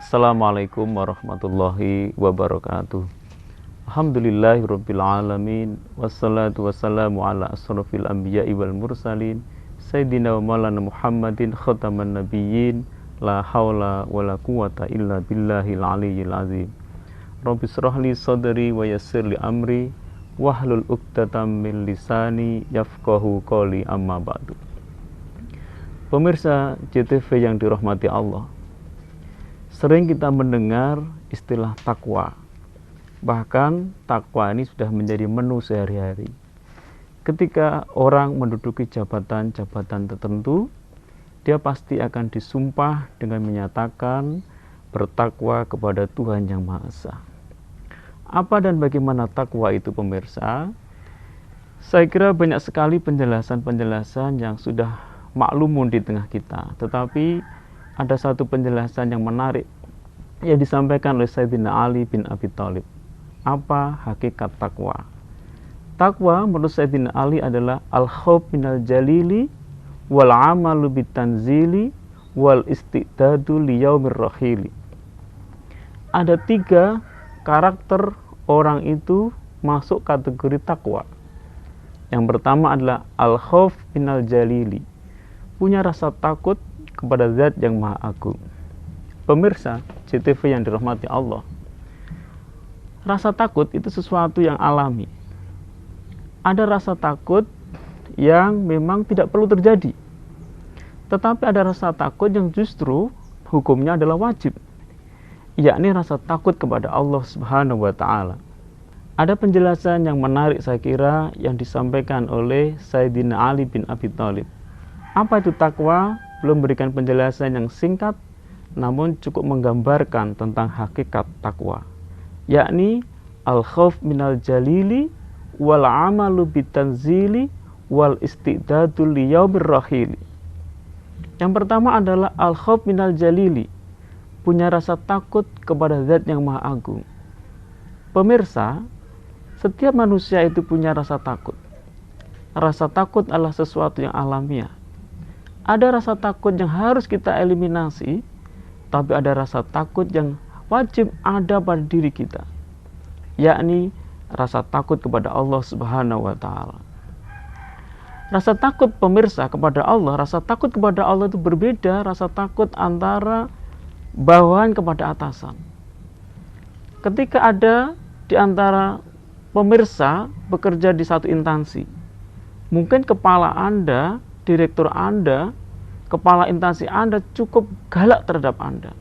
Assalamualaikum warahmatullahi wabarakatuh. Alhamdulillahirabbil alamin wassalatu wassalamu ala asrofil anbiya'i wal mursalin sayyidina wa maulana Muhammadin khataman nabiyyin la haula wala quwata illa billahil aliyyil azim. Rabbi shrahli sadri wa yassirli amri wahlul 'uqdatam min lisani yafqahu qawli, amma ba'du. Pemirsa JTV yang dirahmati Allah, sering kita mendengar istilah takwa. Bahkan takwa ini sudah menjadi menu sehari-hari. Ketika orang menduduki jabatan-jabatan tertentu, dia pasti akan disumpah dengan menyatakan bertakwa kepada Tuhan Yang Maha Esa. Apa dan bagaimana takwa itu, pemirsa? Saya kira banyak sekali penjelasan-penjelasan yang sudah maklumun di tengah kita. Tetapi ada satu penjelasan yang menarik yang disampaikan oleh Sayyidina Ali bin Abi Thalib. Apa hakikat takwa? Takwa menurut Sayyidina Ali adalah al-khauf minal jalili wal amalu bitanzili wal istidadu liyaumir rahili. Ada 3 karakter orang itu masuk kategori takwa. Yang pertama adalah al-khauf minal jalili, punya rasa takut kepada Zat yang Maha Agung. Pemirsa JTV yang dirahmati Allah, rasa takut itu sesuatu yang alami. Ada rasa takut yang memang tidak perlu terjadi, tetapi ada rasa takut yang justru hukumnya adalah wajib, yakni rasa takut kepada Allah Subhanahu wa Ta'ala. Ada penjelasan yang menarik saya kira yang disampaikan oleh Sayyidina Ali bin Abi Thalib. Apa itu takwa? Belum berikan penjelasan yang singkat, namun cukup menggambarkan tentang hakikat takwa, yakni al-khauf minal jalili wal amalu bitanzili wal istidadu liyaumir rahili. Yang pertama adalah al-khauf minal jalili, punya rasa takut kepada Zat yang Maha Agung. Pemirsa, setiap manusia itu punya rasa takut. Rasa takut adalah sesuatu yang alamiah. Ada rasa takut yang harus kita eliminasi, tapi ada rasa takut yang wajib ada pada diri kita, yakni rasa takut kepada Allah Subhanahu wa Ta'ala. Rasa takut, pemirsa, kepada Allah, rasa takut kepada Allah itu berbeda rasa takut antara bawahan kepada atasan. Ketika ada di antara pemirsa bekerja di satu instansi, mungkin kepala Anda, direktur Anda, kepala instansi Anda cukup galak terhadap Anda,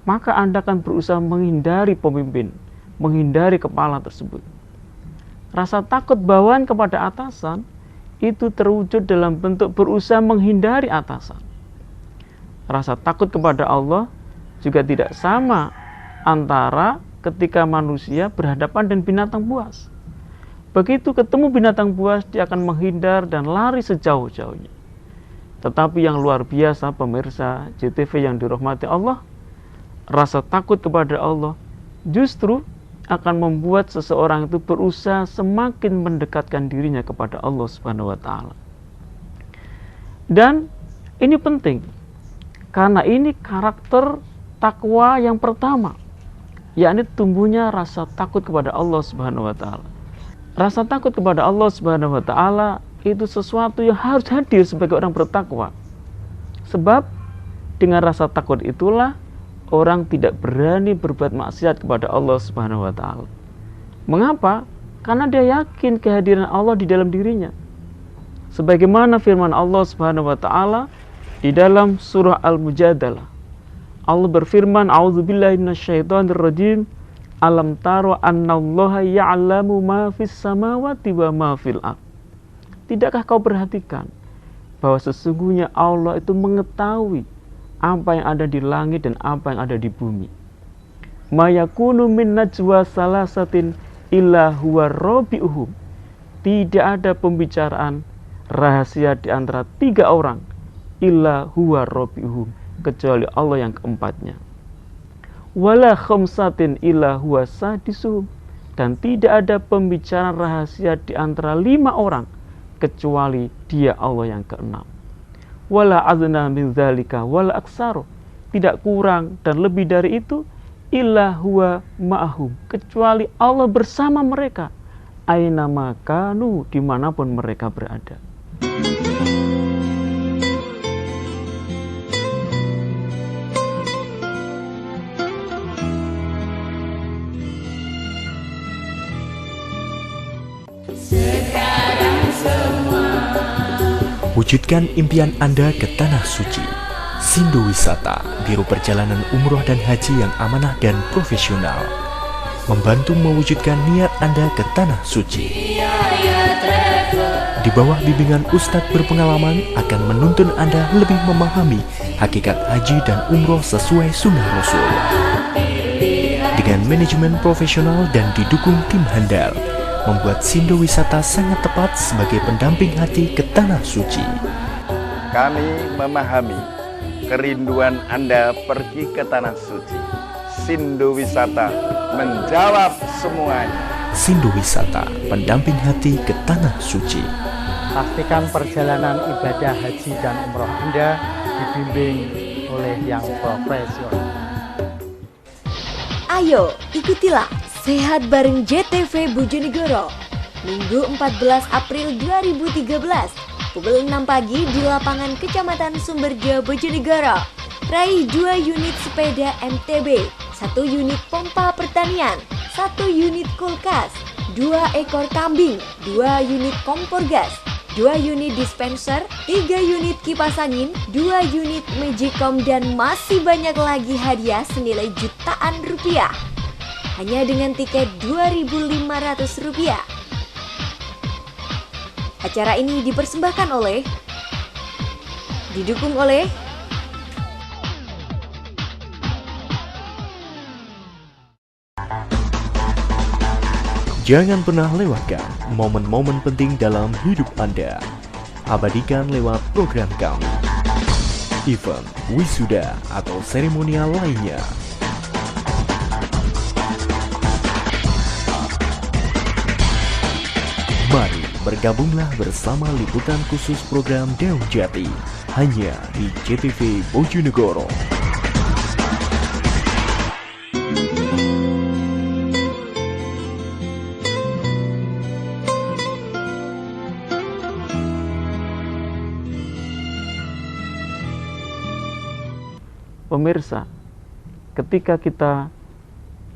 maka Anda akan berusaha menghindari pemimpin, menghindari kepala tersebut. Rasa takut bawahan kepada atasan itu terwujud dalam bentuk berusaha menghindari atasan. Rasa takut kepada Allah juga tidak sama antara ketika manusia berhadapan dengan binatang buas. Begitu ketemu binatang buas, dia akan menghindar dan lari sejauh-jauhnya. Tetapi yang luar biasa, pemirsa JTV yang dirahmati Allah, rasa takut kepada Allah justru akan membuat seseorang itu berusaha semakin mendekatkan dirinya kepada Allah Subhanahu wa Ta'ala. Dan ini penting, karena ini karakter takwa yang pertama, yakni tumbuhnya rasa takut kepada Allah Subhanahu wa Ta'ala. Rasa takut kepada Allah Subhanahu wa Ta'ala itu sesuatu yang harus hadir sebagai orang bertakwa. Sebab dengan rasa takut itulah orang tidak berani berbuat maksiat kepada Allah Subhanahu wa Ta'ala. Mengapa? Karena dia yakin kehadiran Allah di dalam dirinya. Sebagaimana firman Allah Subhanahu wa Ta'ala di dalam surah Al-Mujadalah. Allah berfirman, "A'udzubillahi minasyaitonirrajim. Alam taro annallaha ya'lamu ma fis samawati wa ma fil ardh." Tidakkah kau perhatikan bahwa sesungguhnya Allah itu mengetahui apa yang ada di langit dan apa yang ada di bumi. Ma yakunu min najwa salasatin illa huwa rabi'uhum. Tidak ada pembicaraan rahasia di antara 3 orang illa huwa rabi'uhum, kecuali Allah yang keempatnya. Wala khamsatin illa huwa sadisuhum. Dan tidak ada pembicaraan rahasia di antara 5 orang kecuali dia Allah yang ke-6. Wala azna min dzalika wala aksaru. tidak kurang dan lebih dari itu, illa huwa ma'ahum, kecuali Allah bersama mereka, aina makanu, dimanapun mereka berada. Wujudkan impian Anda ke Tanah Suci. Sindo Wisata, Biro Perjalanan Umroh dan Haji yang amanah dan profesional, membantu mewujudkan niat Anda ke Tanah Suci. Di bawah bimbingan Ustadz berpengalaman akan menuntun Anda lebih memahami hakikat haji dan umroh sesuai sunnah Rasul. Dengan manajemen profesional dan didukung tim handal, membuat Sindo Wisata sangat tepat sebagai pendamping hati ke Tanah Suci. Kami memahami kerinduan Anda pergi ke Tanah Suci. Sindo Wisata menjawab semuanya. Sindo Wisata, pendamping hati ke Tanah Suci. Pastikan perjalanan ibadah haji dan umroh Anda dibimbing oleh yang profesional. Ayo, ikutilah Sehat bareng JTV Bojonegoro, Minggu 14 April 2013, pukul 6 pagi di lapangan Kecamatan Sumberjo, Bojonegoro. Raih 2 unit sepeda MTB, 1 unit pompa pertanian, 1 unit kulkas, 2 ekor kambing, 2 unit kompor gas, 2 unit dispenser, 3 unit kipas angin, 2 unit magicom, dan masih banyak lagi hadiah senilai jutaan rupiah. Hanya dengan tiket Rp2.500. Acara ini dipersembahkan oleh, didukung oleh Jangan pernah lewatkan momen-momen penting dalam hidup Anda. Abadikan lewat program kami. Event, wisuda, atau seremonial lainnya. Mari bergabunglah bersama liputan khusus program Daun Jati hanya di JTV Bojonegoro. Pemirsa, ketika kita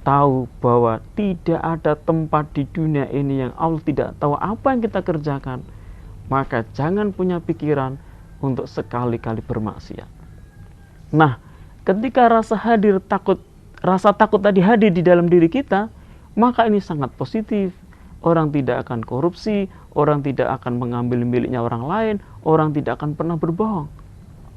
tahu bahwa tidak ada tempat di dunia ini yang Allah tidak tahu apa yang kita kerjakan, maka jangan punya pikiran untuk sekali-kali bermaksiat. Nah, ketika rasa takut tadi hadir di dalam diri kita, maka ini sangat positif. Orang tidak akan korupsi, orang tidak akan mengambil miliknya orang lain, orang tidak akan pernah berbohong.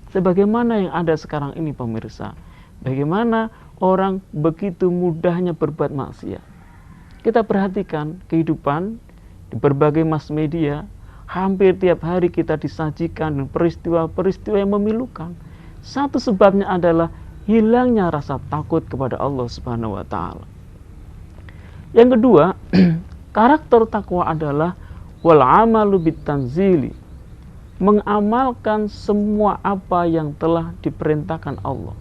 Sebagaimana yang ada sekarang ini, pemirsa, bagaimana orang begitu mudahnya berbuat maksiat. Kita perhatikan kehidupan di berbagai mass media, hampir tiap hari kita disajikan dengan peristiwa-peristiwa yang memilukan. Satu sebabnya adalah hilangnya rasa takut kepada Allah Subhanahu wa taala. Yang kedua, karakter takwa adalah wal amalu bitanzili, mengamalkan semua apa yang telah diperintahkan Allah.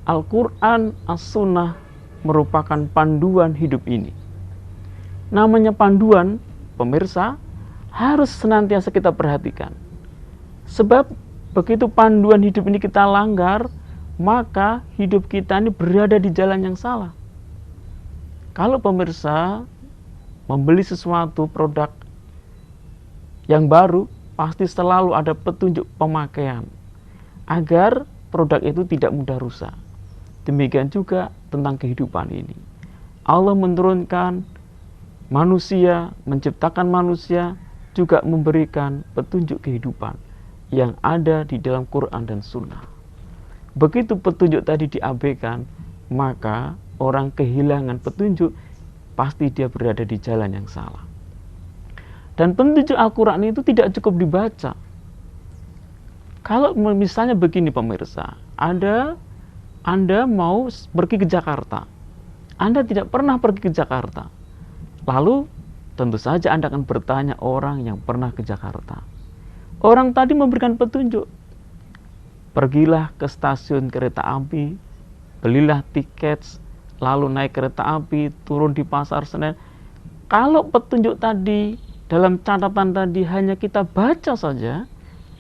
Al-Quran, As-Sunnah merupakan panduan hidup ini. Namanya panduan, pemirsa, harus senantiasa kita perhatikan. Sebab begitu panduan hidup ini kita langgar, maka hidup kita ini berada di jalan yang salah. Kalau pemirsa membeli sesuatu produk yang baru, pasti selalu ada petunjuk pemakaian agar produk itu tidak mudah rusak. Demikian juga tentang kehidupan ini. Allah menurunkan manusia, menciptakan manusia, juga memberikan petunjuk kehidupan yang ada di dalam Quran dan Sunnah. Begitu petunjuk tadi diabaikan, maka orang kehilangan petunjuk, pasti dia berada di jalan yang salah. Dan petunjuk Al-Quran itu tidak cukup dibaca. Kalau misalnya begini pemirsa, Anda mau pergi ke Jakarta, Anda tidak pernah pergi ke Jakarta, lalu tentu saja Anda akan bertanya orang yang pernah ke Jakarta. Orang tadi memberikan petunjuk, Pergilah ke stasiun kereta api, belilah tiket, lalu naik kereta api, turun di Pasar Senen. Kalau petunjuk tadi, dalam catatan tadi hanya kita baca saja,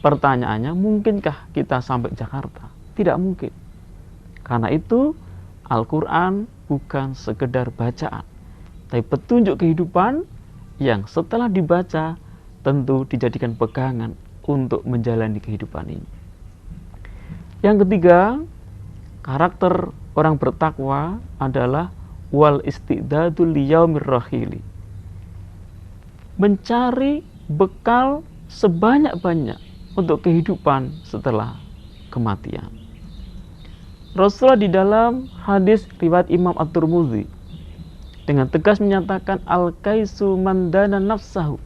pertanyaannya, mungkinkah kita sampai Jakarta? Tidak mungkin. Karena itu, Al-Quran bukan sekedar bacaan, tapi petunjuk kehidupan yang setelah dibaca tentu dijadikan pegangan untuk menjalani kehidupan ini. Yang ketiga, karakter orang bertakwa adalah wal istidadul liyaumir rahili. Mencari bekal sebanyak-banyak untuk kehidupan setelah kematian. Rasulullah di dalam hadis riwayat Imam At-Tirmidzi dengan tegas menyatakan al-kaisu man dana nafsahu.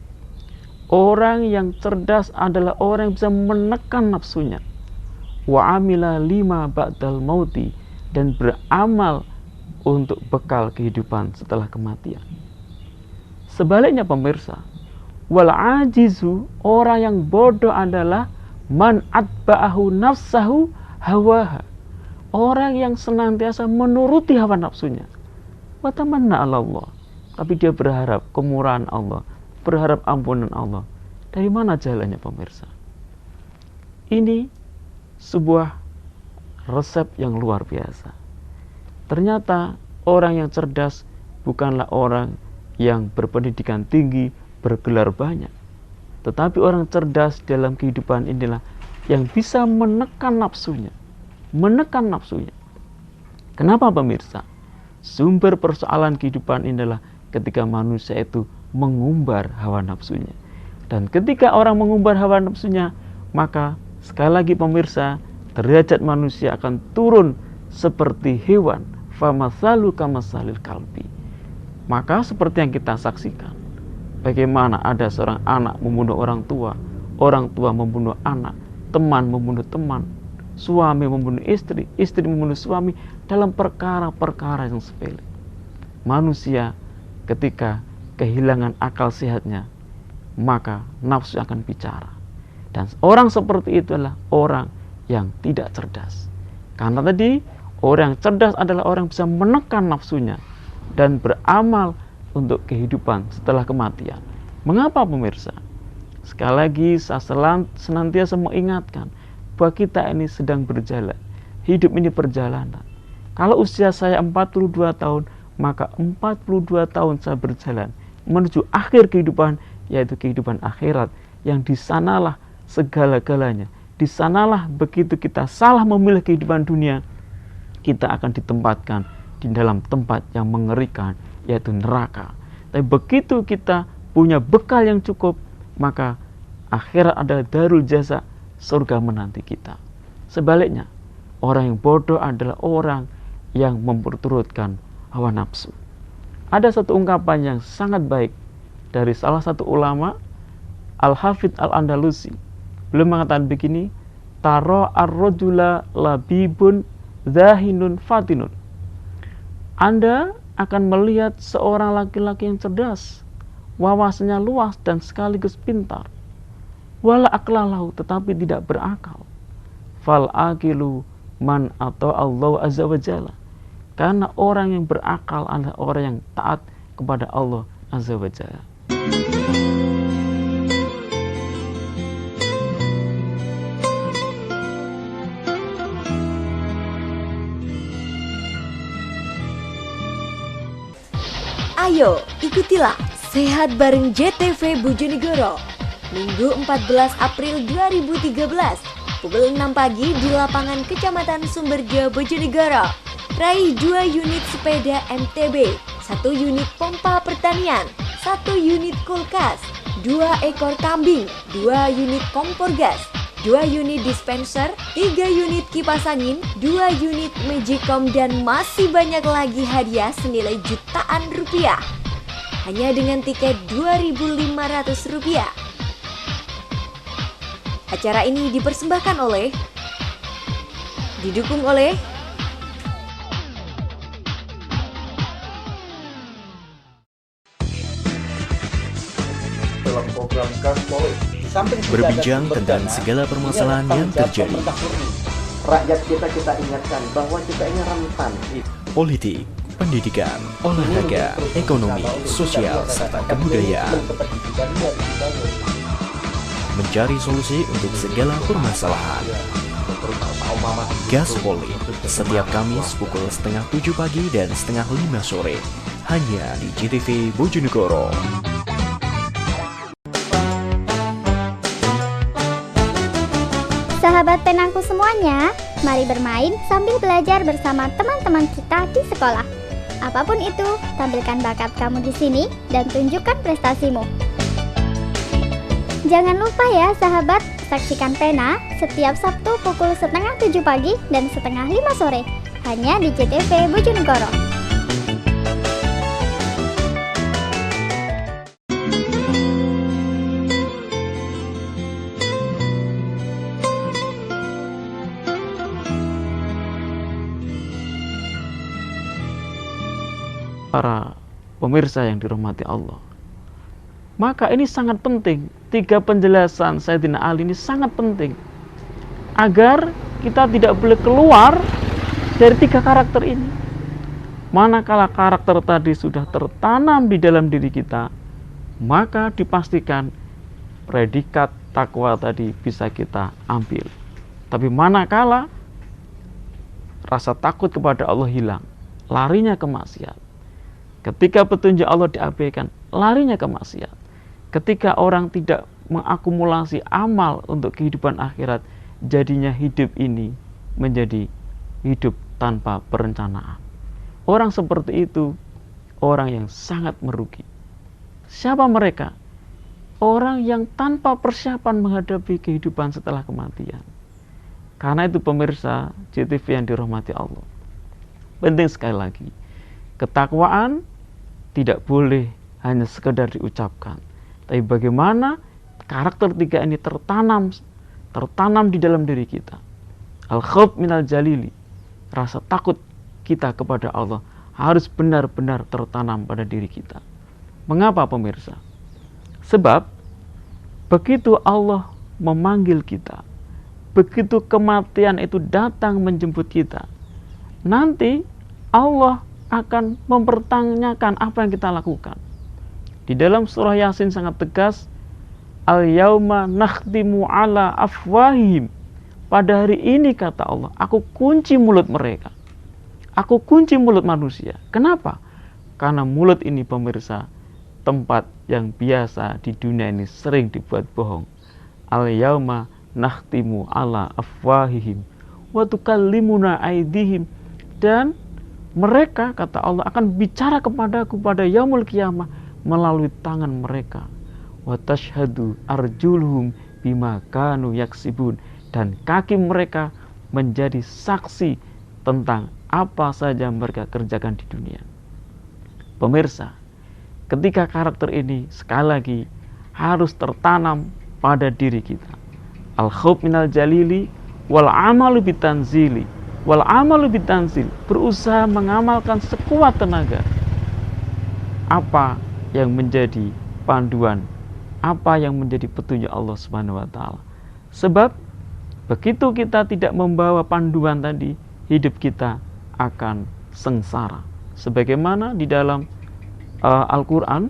Orang yang cerdas adalah orang yang bisa menekan nafsunya. Wa amila lima ba'dal mauti, dan beramal untuk bekal kehidupan setelah kematian. Sebaliknya pemirsa, wal ajizu, orang yang bodoh adalah man atba'ahu nafsahu hawaha. Orang yang senantiasa menuruti hawa nafsunya. Wa tamanna 'ala Allah, tapi dia berharap kemurahan Allah, berharap ampunan Allah. Dari mana jalannya pemirsa? Ini sebuah resep yang luar biasa. Ternyata orang yang cerdas bukanlah orang yang berpendidikan tinggi, bergelar banyak, tetapi orang cerdas dalam kehidupan inilah yang bisa menekan nafsunya. Menekan nafsunya. Kenapa pemirsa? Sumber persoalan kehidupan inilah ketika manusia itu mengumbar hawa nafsunya. Dan ketika orang mengumbar hawa nafsunya, maka sekali lagi pemirsa, derajat manusia akan turun seperti hewan. Famasalu kamasalil kalbi. Maka seperti yang kita saksikan, bagaimana ada seorang anak membunuh orang tua membunuh anak, teman membunuh teman, suami membunuh istri, istri membunuh suami dalam perkara-perkara yang sepele. Manusia ketika kehilangan akal sehatnya, maka nafsu akan bicara. Dan orang seperti itu adalah orang yang tidak cerdas. Karena tadi, orang yang cerdas adalah orang yang bisa menekan nafsunya dan beramal untuk kehidupan setelah kematian. Mengapa pemirsa? Sekali lagi saya senantiasa mengingatkan bahwa kita ini sedang berjalan. Hidup ini perjalanan. Kalau usia saya 42 tahun, maka 42 tahun saya berjalan menuju akhir kehidupan, yaitu kehidupan akhirat, yang di sanalah segala-galanya. Di sanalah begitu kita salah memilih kehidupan dunia, kita akan ditempatkan di dalam tempat yang mengerikan, yaitu neraka. Tapi begitu kita punya bekal yang cukup, maka akhirat adalah darul jaza, surga menanti kita. Sebaliknya, orang yang bodoh adalah orang yang memperturutkan hawa nafsu. Ada satu ungkapan yang sangat baik dari salah satu ulama, Al-Hafidh Al-Andalusi. Beliau mengatakan begini, taro ar-rajula labibun zahinun fatinun. Anda akan melihat seorang laki-laki yang cerdas, wawasannya luas dan sekaligus pintar. Wala aklalahu, tetapi tidak berakal. Fal akilu man atau Allah azza wa jalla. Karena orang yang berakal adalah orang yang taat kepada Allah azza wa jalla. Ayo, ikutilah Sehat bareng JTV Bojonegoro. Minggu 14 April 2013, pukul 6 pagi di lapangan Kecamatan Sumberjo, Bojonegoro. Raih 2 unit sepeda MTB, 1 unit pompa pertanian, 1 unit kulkas, 2 ekor kambing, 2 unit kompor gas, 2 unit dispenser, 3 unit kipas angin, 2 unit magicom, dan masih banyak lagi hadiah senilai jutaan rupiah. Hanya dengan tiket Rp2.500. Acara ini dipersembahkan oleh, didukung oleh dalam program Gaspol. Berbincang tentang segala permasalahan yang terjadi. rakyat kita ingatkan bahwa kita ini rentan. Politik, pendidikan, olahraga, ekonomi, sosial, serta kebudayaan. Mencari solusi untuk segala permasalahan. Gaspoli, setiap Kamis pukul setengah 7 pagi dan setengah 5 sore. Hanya di JTV Bojonegoro. Sahabat penangku semuanya, mari bermain sambil belajar bersama teman-teman kita di sekolah. Apapun itu, tampilkan bakat kamu di sini dan tunjukkan prestasimu. Jangan lupa ya sahabat, saksikan Pena setiap Sabtu pukul setengah 7 pagi dan setengah 5 sore. Hanya di JTV Bojonegoro. Para pemirsa yang dirahmati Allah, maka ini sangat penting. 3 penjelasan Sayyidina Ali ini sangat penting agar kita tidak boleh keluar dari 3 karakter ini. Manakala karakter tadi sudah tertanam di dalam diri kita, maka dipastikan predikat takwa tadi bisa kita ambil. Tapi manakala rasa takut kepada Allah hilang, larinya ke maksiat. Ketika petunjuk Allah diabaikan, larinya ke maksiat. Ketika orang tidak mengakumulasi amal untuk kehidupan akhirat, jadinya hidup ini menjadi hidup tanpa perencanaan. Orang seperti itu, orang yang sangat merugi. Siapa mereka? Orang yang tanpa persiapan menghadapi kehidupan setelah kematian. Karena itu pemirsa JTV yang dirahmati Allah, penting sekali lagi, ketakwaan tidak boleh hanya sekedar diucapkan, tapi bagaimana karakter 3 ini tertanam di dalam diri kita. Al-khauf minal jalili, rasa takut kita kepada Allah harus benar-benar tertanam pada diri kita. Mengapa pemirsa? Sebab begitu Allah memanggil kita, begitu kematian itu datang menjemput kita, nanti Allah akan mempertanyakan apa yang kita lakukan. Di dalam surah Yasin sangat tegas, al-yauma nakhtimu ala afwahihim. Pada hari ini kata Allah, aku kunci mulut mereka. Aku kunci mulut manusia. Kenapa? Karena mulut ini pemirsa, tempat yang biasa di dunia ini sering dibuat bohong. Al-yauma nakhtimu ala afwahihim wa tukallimuna aydihim, dan mereka kata Allah akan bicara kepadaku pada yaumul qiyamah melalui tangan mereka. Wa tashhadu arjuluhum bima kanu yaksibun, dan kaki mereka menjadi saksi tentang apa saja mereka kerjakan di dunia. Pemirsa, ketika karakter ini sekali lagi harus tertanam pada diri kita. Al-khauf minal jalili wal amalu bitanzili. Wal amalu bitanzil, berusaha mengamalkan sekuat tenaga apa yang menjadi panduan, apa yang menjadi petunjuk Allah Subhanahu wa taala. Sebab begitu kita tidak membawa panduan tadi, hidup kita akan sengsara. Sebagaimana di dalam Al-Qur'an,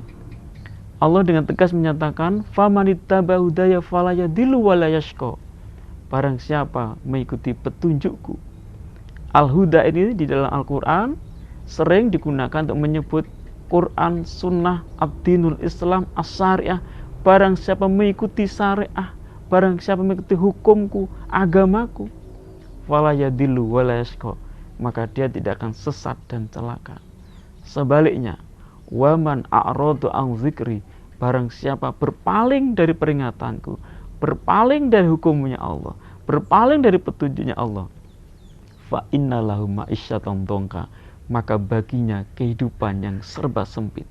Allah dengan tegas menyatakan, "Famanittaba'u hudaya fala yadhillu wa la yashqa." Barang siapa mengikuti petunjukku. Al-Huda ini di dalam Al-Quran sering digunakan untuk menyebut Quran, Sunnah, Ad-Dinul Islam, As-Syariah. Barang siapa mengikuti syariah, barang siapa mengikuti hukumku, agamaku, wala yadillu wala yashqa, maka dia tidak akan sesat dan celaka. Sebaliknya, waman a'radu an zikri, barang siapa berpaling dari peringatanku, berpaling dari hukumnya Allah, berpaling dari petunjuknya Allah, fa innalahu ma'isyatan dongka, maka baginya kehidupan yang serba sempit.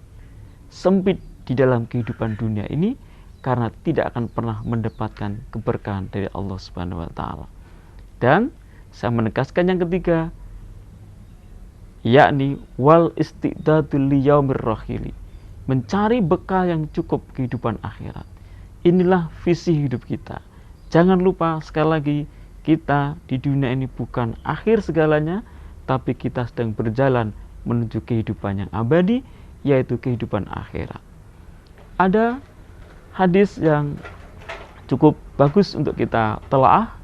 Sempit di dalam kehidupan dunia ini karena tidak akan pernah mendapatkan keberkahan dari Allah Subhanahu wa taala. Dan saya menegaskan yang ketiga, yakni wal istidadul liyaumir rahili, mencari bekal yang cukup kehidupan akhirat. Inilah visi hidup kita. Jangan lupa sekali lagi, kita di dunia ini bukan akhir segalanya, tapi kita sedang berjalan menuju kehidupan yang abadi, yaitu kehidupan akhirat. Ada hadis yang cukup bagus untuk kita telaah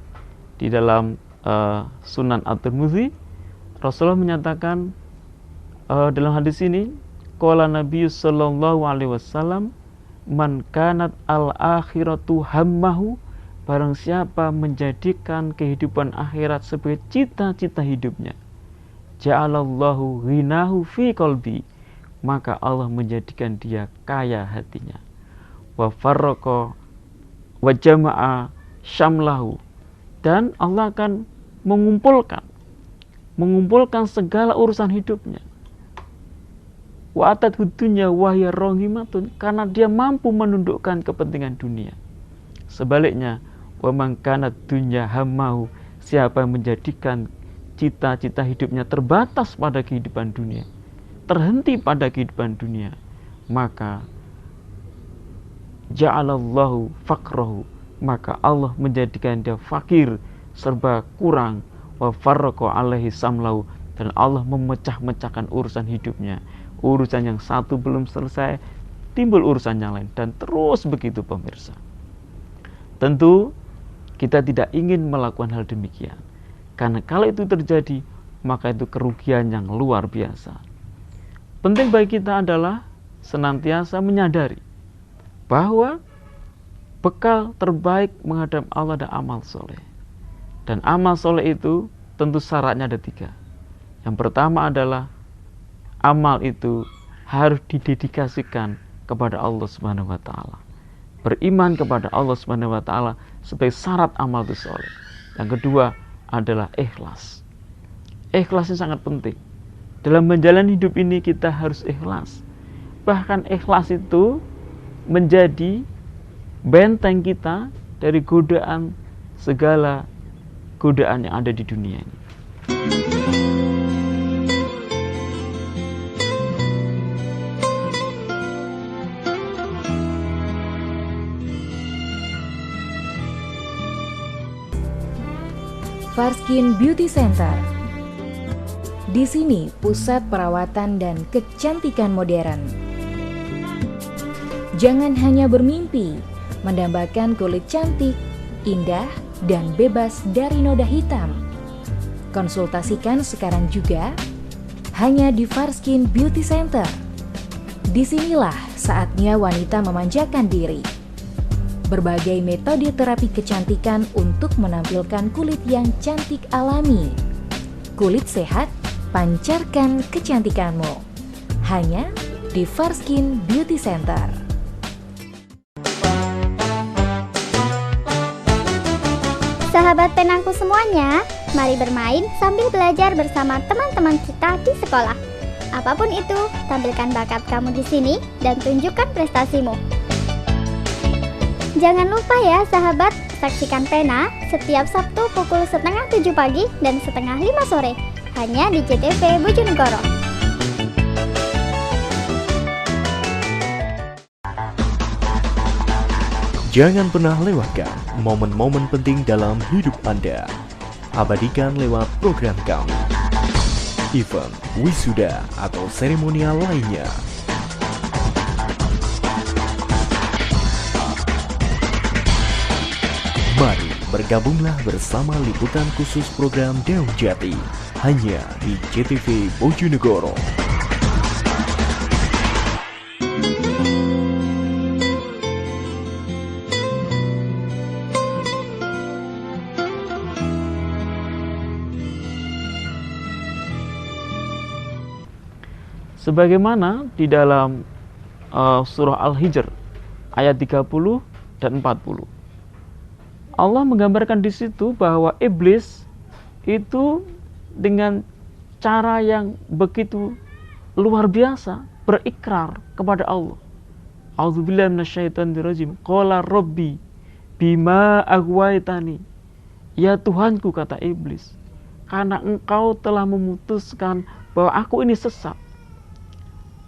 di dalam Sunan At-Tirmidzi. Rasulullah menyatakan dalam hadis ini, qala Nabi sallallahu alaihi wasallam, man kanat al-akhiratu hammahu, barang siapa menjadikan kehidupan akhirat sebagai cita-cita hidupnya, ja'alallahu ghinahu fi qalbi, maka Allah menjadikan dia kaya hatinya. Wa farraqa wa jama'a syamlahu, dan Allah akan mengumpulkan segala urusan hidupnya. Wa atat hudunya wahya rohimatun, karena dia mampu menundukkan kepentingan dunia. Sebaliknya, wa man kanat dunya hammahu, siapa yang menjadikan cita-cita hidupnya terbatas pada kehidupan dunia, terhenti pada kehidupan dunia, maka ja'alallahu faqrahu, maka Allah menjadikan dia fakir, serba kurang. Wa farraqa alaihi samlahu, dan Allah memecah-mecahkan urusan hidupnya. Urusan yang satu belum selesai, timbul urusan yang lain, dan terus begitu pemirsa. Tentu kita tidak ingin melakukan hal demikian, karena kalau itu terjadi, maka itu kerugian yang luar biasa. Penting bagi kita adalah senantiasa menyadari bahwa bekal terbaik menghadap Allah adalah amal soleh. Dan amal soleh itu tentu syaratnya ada 3. Yang pertama adalah amal itu harus didedikasikan kepada Allah Subhanahu wa taala. Beriman kepada Allah Subhanahu wa taala sebagai syarat amal itu soleh. Yang kedua adalah ikhlas. Ikhlas ini sangat penting. Dalam menjalani hidup ini kita harus ikhlas. Bahkan ikhlas itu menjadi benteng kita dari godaan, segala godaan yang ada di dunia ini. Farskin Beauty Center. Di sini pusat perawatan dan kecantikan modern. Jangan hanya bermimpi mendambakan kulit cantik, indah, dan bebas dari noda hitam. Konsultasikan sekarang juga hanya di Farskin Beauty Center. Disinilah saatnya wanita memanjakan diri. Berbagai metode terapi kecantikan untuk menampilkan kulit yang cantik alami. Kulit sehat, pancarkan kecantikanmu. Hanya di Farskin Beauty Center. Sahabat penangku semuanya, mari bermain sambil belajar bersama teman-teman kita di sekolah. Apapun itu, tampilkan bakat kamu di sini dan tunjukkan prestasimu. Jangan lupa ya sahabat, saksikan Pena setiap Sabtu pukul 6:30 pagi dan 4:30 sore, hanya di JTV Bojonegoro. Jangan pernah lewatkan momen-momen penting dalam hidup Anda. Abadikan lewat program kami. Event, wisuda, atau seremonial lainnya. Mari bergabunglah bersama liputan khusus program Daun Jati hanya di JTV Bojonegoro. Sebagaimana di dalam surah Al-Hijr ayat 30 dan 40. Allah menggambarkan di situ bahwa iblis itu dengan cara yang begitu luar biasa berikrar kepada Allah. A'udzubillahi minasyaitonirrajim. Qala rabbi bima aghwaytani. Ya Tuhanku, kata iblis, karena engkau telah memutuskan bahwa aku ini sesat.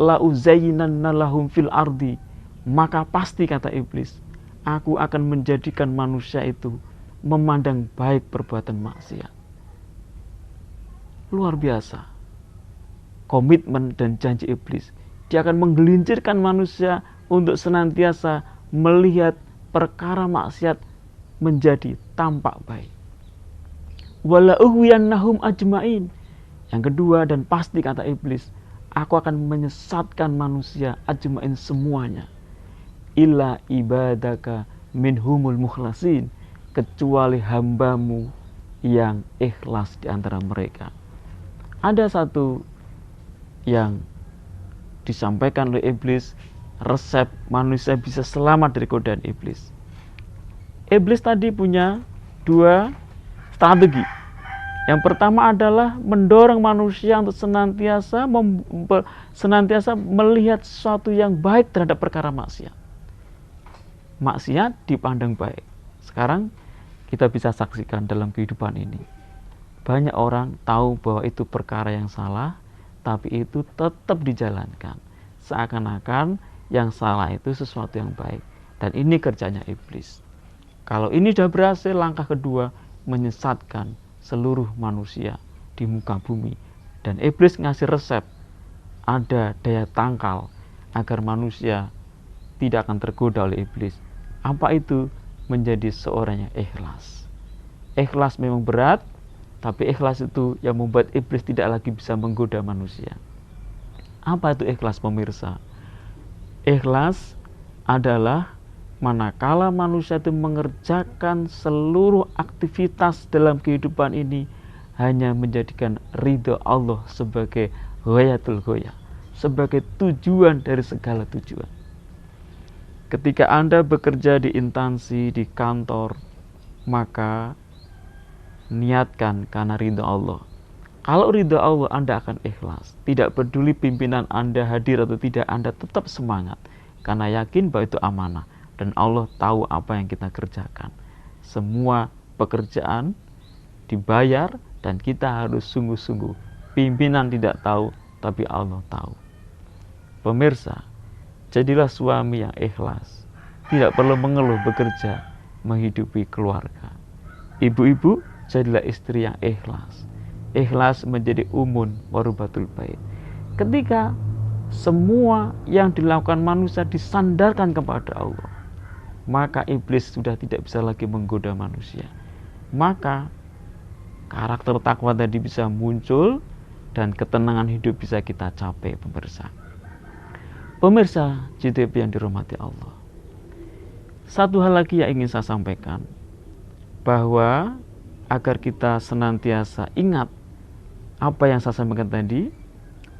La uzayyinanna lahum fil ardi, maka pasti, kata iblis, aku akan menjadikan manusia itu memandang baik perbuatan maksiat. Luar biasa komitmen dan janji iblis. Dia akan menggelincirkan manusia untuk senantiasa melihat perkara maksiat menjadi tampak baik. Wala ughwiyannahum ajmain. Yang kedua, dan pasti kata iblis, aku akan menyesatkan manusia ajmain semuanya. Illa ibadaka minhumul mukhlasin, kecuali hambamu yang ikhlas di antara mereka. Ada satu yang disampaikan oleh iblis, resep manusia bisa selamat dari godaan iblis. Iblis tadi punya dua strategi. Yang pertama adalah mendorong manusia untuk senantiasa melihat sesuatu yang baik terhadap perkara maksiat. Maksiat dipandang baik. Sekarang kita bisa saksikan dalam kehidupan ini. Banyak orang tahu bahwa itu perkara yang salah, tapi itu tetap dijalankan. Seakan-akan yang salah itu sesuatu yang baik. Dan ini kerjanya iblis. Kalau ini sudah berhasil, langkah kedua menyesatkan seluruh manusia di muka bumi. Dan iblis ngasih resep, ada daya tangkal agar manusia tidak akan tergoda oleh iblis. Apa itu? Menjadi seorang yang ikhlas. Ikhlas memang berat, tapi ikhlas itu yang membuat iblis tidak lagi bisa menggoda manusia. Apa itu ikhlas, pemirsa? Ikhlas adalah manakala manusia itu mengerjakan seluruh aktivitas dalam kehidupan ini hanya menjadikan ridho Allah sebagai ghayatul ghaya, sebagai tujuan dari segala tujuan. Ketika Anda bekerja di instansi, di kantor, maka niatkan karena ridho Allah. Kalau ridho Allah, Anda akan ikhlas. Tidak peduli pimpinan Anda hadir atau tidak, Anda tetap semangat. Karena yakin bahwa itu amanah. Dan Allah tahu apa yang kita kerjakan. Semua pekerjaan dibayar dan kita harus sungguh-sungguh. Pimpinan tidak tahu, tapi Allah tahu. Pemirsa, jadilah suami yang ikhlas. Tidak perlu mengeluh bekerja, menghidupi keluarga. Ibu-ibu, jadilah istri yang ikhlas. Ikhlas menjadi umun warubatul bait. Ketika semua yang dilakukan manusia disandarkan kepada Allah, maka iblis sudah tidak bisa lagi menggoda manusia. Maka karakter takwa tadi bisa muncul dan ketenangan hidup bisa kita capai, pemirsa. Pemirsa JTV yang dirahmati Allah. Satu hal lagi yang ingin saya sampaikan, bahwa agar kita senantiasa ingat apa yang saya sampaikan tadi,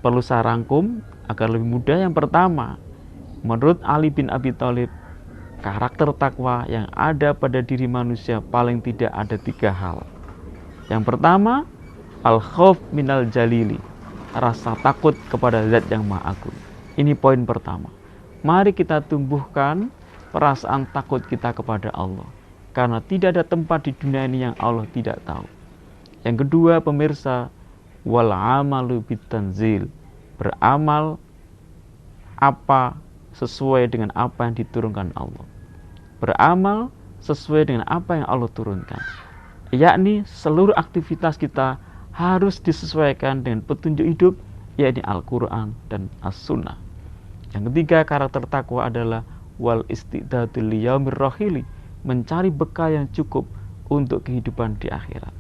perlu saya rangkum agar lebih mudah. Yang pertama, menurut Ali bin Abi Thalib, karakter takwa yang ada pada diri manusia paling tidak ada 3 hal. Yang pertama, al-khauf minal jalili, rasa takut kepada zat yang maha agung. Ini poin pertama. Mari kita tumbuhkan perasaan takut kita kepada Allah, karena tidak ada tempat di dunia ini yang Allah tidak tahu. Yang kedua, pemirsa, wal amalu bitanzil, beramal apa sesuai dengan apa yang diturunkan Allah. Beramal sesuai dengan apa yang Allah turunkan. Yakni seluruh aktivitas kita harus disesuaikan dengan petunjuk hidup, yakni Al-Quran dan As-Sunnah. Yang ketiga, karakter takwa adalah wal istidadul liyaumir rahili, mencari bekal yang cukup untuk kehidupan di akhirat.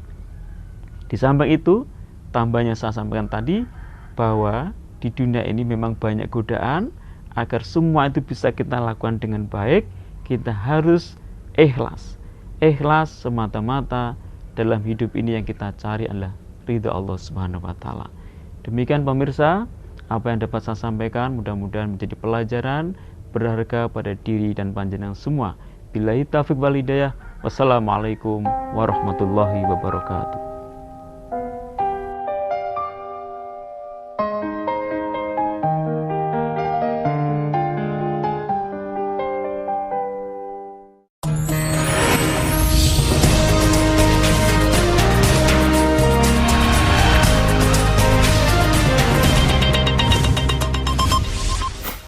Di samping itu, tambahnya saya sampaikan tadi, bahwa di dunia ini memang banyak godaan. Agar semua itu bisa kita lakukan dengan baik, kita harus ikhlas. Ikhlas semata-mata dalam hidup ini yang kita cari adalah ridha Allah Subhanahu wa Ta'ala. Demikian pemirsa, apa yang dapat saya sampaikan mudah-mudahan menjadi pelajaran berharga pada diri dan panjenengan semua. Billahi taufiq wal hidayah. Wassalamualaikum warahmatullahi wabarakatuh.